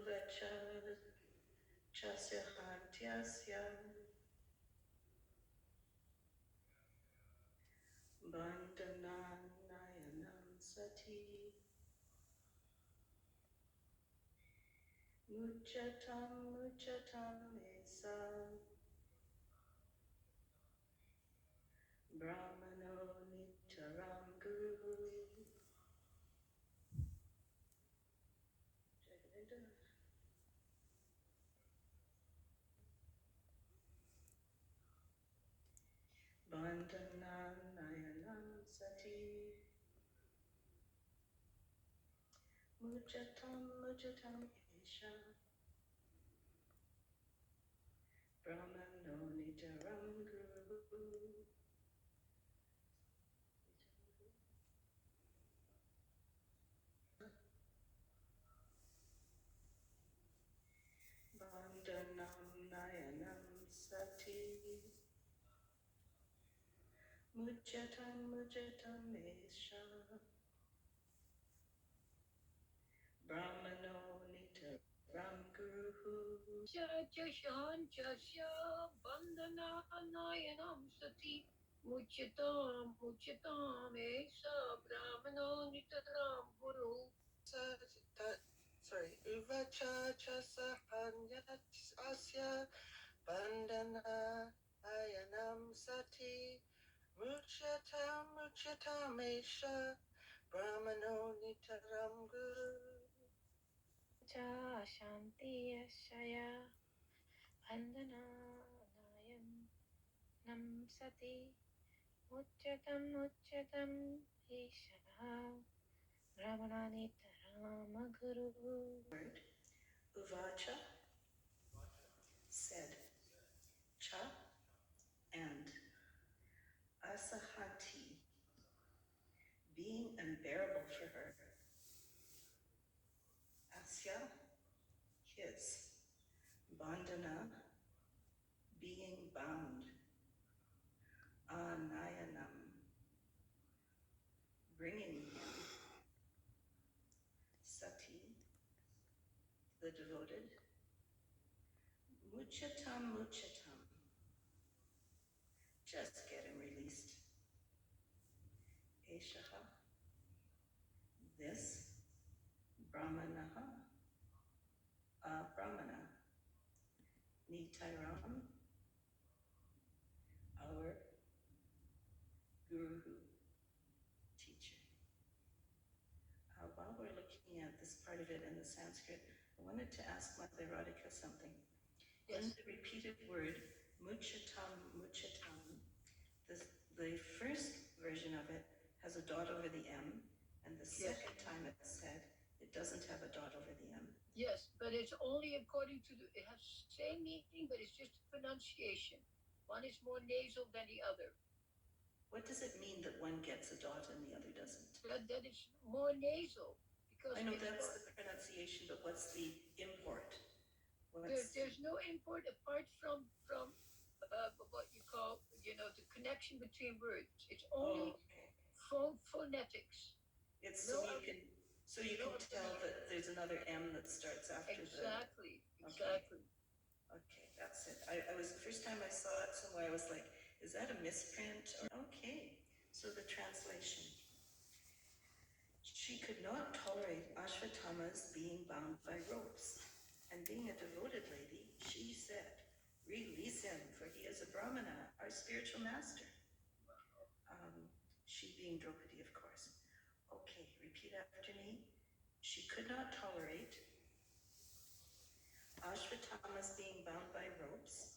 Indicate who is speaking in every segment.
Speaker 1: Uvacha chasya hantyasya bandhananayanam sati muchatam esa brahmano nitaram guru. Bandhananayanam sati muchatam esha brahmano nitaram guru. Bandhananayanam sati muchatam esha brahmano nitaram guru.
Speaker 2: Chasya bandhananayanam sati muchatam esa brahmano nitaram guru. Sorry, Uvacha chasa asya bandhanayanam sati muchatam esha brahmano nitaram guru. Cha shanti ashaya bandhanayanam sati muchatam esha brahmano nitaram guru.
Speaker 1: Uvacha said, cha and asahanti being unbearable for her, asya his, bandhana being bound, anayanam bringing him, sati the devoted, muchatam just get him released, eshaha this, brahmanaha brahmana, nitairam our guru teacher. While we're looking at this part of it in the Sanskrit, I wanted to ask Mother Radhika something.
Speaker 2: Yes.
Speaker 1: In the repeated word muchatam, the first version of it has a dot over the M, and the second time it's said, it doesn't have a dot over the M.
Speaker 2: Yes, but it's only according to it has the same meaning, but it's just pronunciation. One is more nasal than the other.
Speaker 1: What does it mean that one gets a dot and the other doesn't?
Speaker 2: That it's more nasal. Because
Speaker 1: I know that's the pronunciation, but what's the import?
Speaker 2: There's no import apart from what you call, the connection between words. It's only phonetics.
Speaker 1: It's so you can tell that there's another M that starts after
Speaker 2: exactly.
Speaker 1: Okay, that's it. I was, the first time I saw it somewhere, I was like, is that a misprint? Okay, so the translation. She could not tolerate Ashwatthama's being bound by ropes, and being a devoted lady, she said, release him, for he is a Brahmana, our spiritual master. She being Draupadi, of course. Okay, repeat after me. She could not tolerate Ashwatthama's being bound by ropes,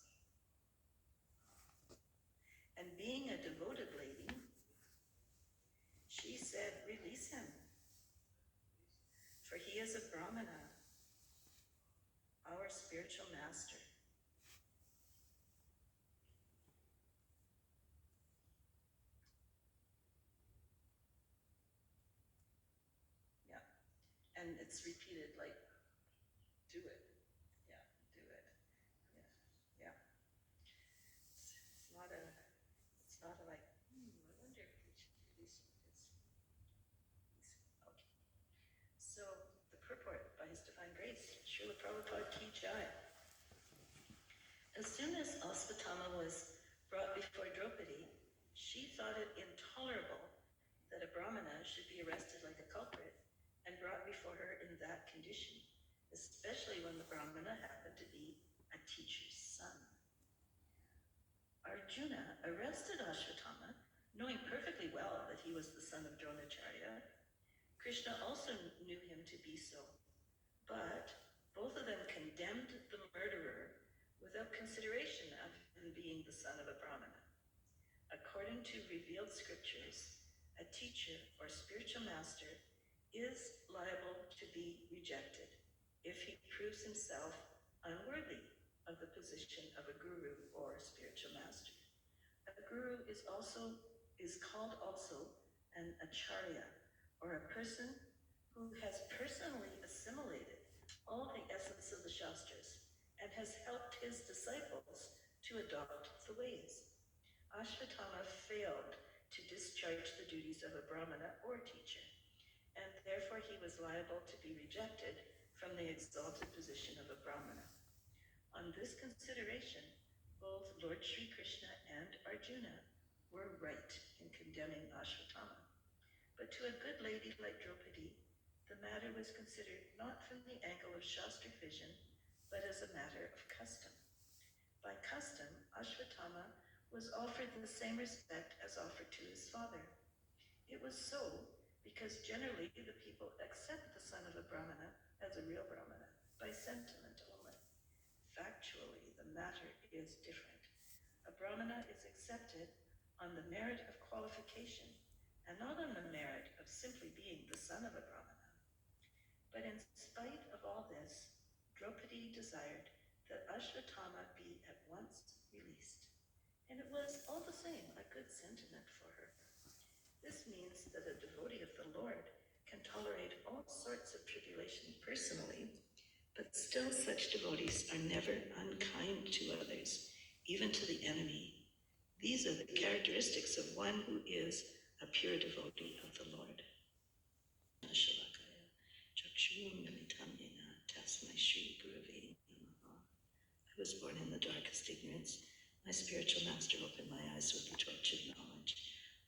Speaker 1: and being a devoted lady, she said, release him, for he is a Brahmana, our spiritual master. Yeah, and it's repeated like, do it. Yeah, do it. Yeah, yeah. It's not a like, I wonder if we should release this. Okay. So the purport by His Divine Grace, Srila Prabhupada Ki Jai. As soon as Asvatthama was brought before Draupadi, she thought it intolerable that a Brahmana should be arrested like a culprit and brought before her in that condition, especially when the Brahmana happened to be a teacher's son. Arjuna arrested Ashvatthama, knowing perfectly well that he was the son of Dronacharya. Krishna also knew him to be so, but both of them condemned the murderer without consideration of him being the son of a Brahmana. According to revealed scriptures, a teacher or spiritual master is liable to be rejected if he proves himself unworthy of the position of a guru or spiritual master. A guru is called also an acharya, or a person who has personally assimilated all the essence of the Shastras and has helped his disciples to adopt the ways. Ashvatthama failed to discharge the duties of a Brahmana or teacher, and therefore he was liable to be rejected from the exalted position of a Brahmana. On this consideration, both Lord Sri Krishna and Arjuna were right in condemning Ashvatthama. But to a good lady like Draupadi, the matter was considered not from the angle of Shastra vision, but as a matter of custom. By custom, Ashvatthama was offered the same respect as offered to his father. It was so because generally the people accept the son of a Brahmana as a real Brahmana by sentiment only. Factually, the matter is different. A Brahmana is accepted on the merit of qualification and not on the merit of simply being the son of a Brahmana. But in spite of all this, Draupadi desired that Ashvatthama be at once released. And it was all the same a good sentiment for her. This means that a devotee of the Lord can tolerate all sorts of tribulation personally, but still such devotees are never unkind to others, even to the enemy. These are the characteristics of one who is a pure devotee of the Lord. I was born in the darkest ignorance. My spiritual master opened my eyes with the torch of knowledge.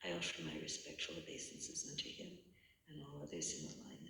Speaker 1: I offer my respectful obeisances unto him and all others in the line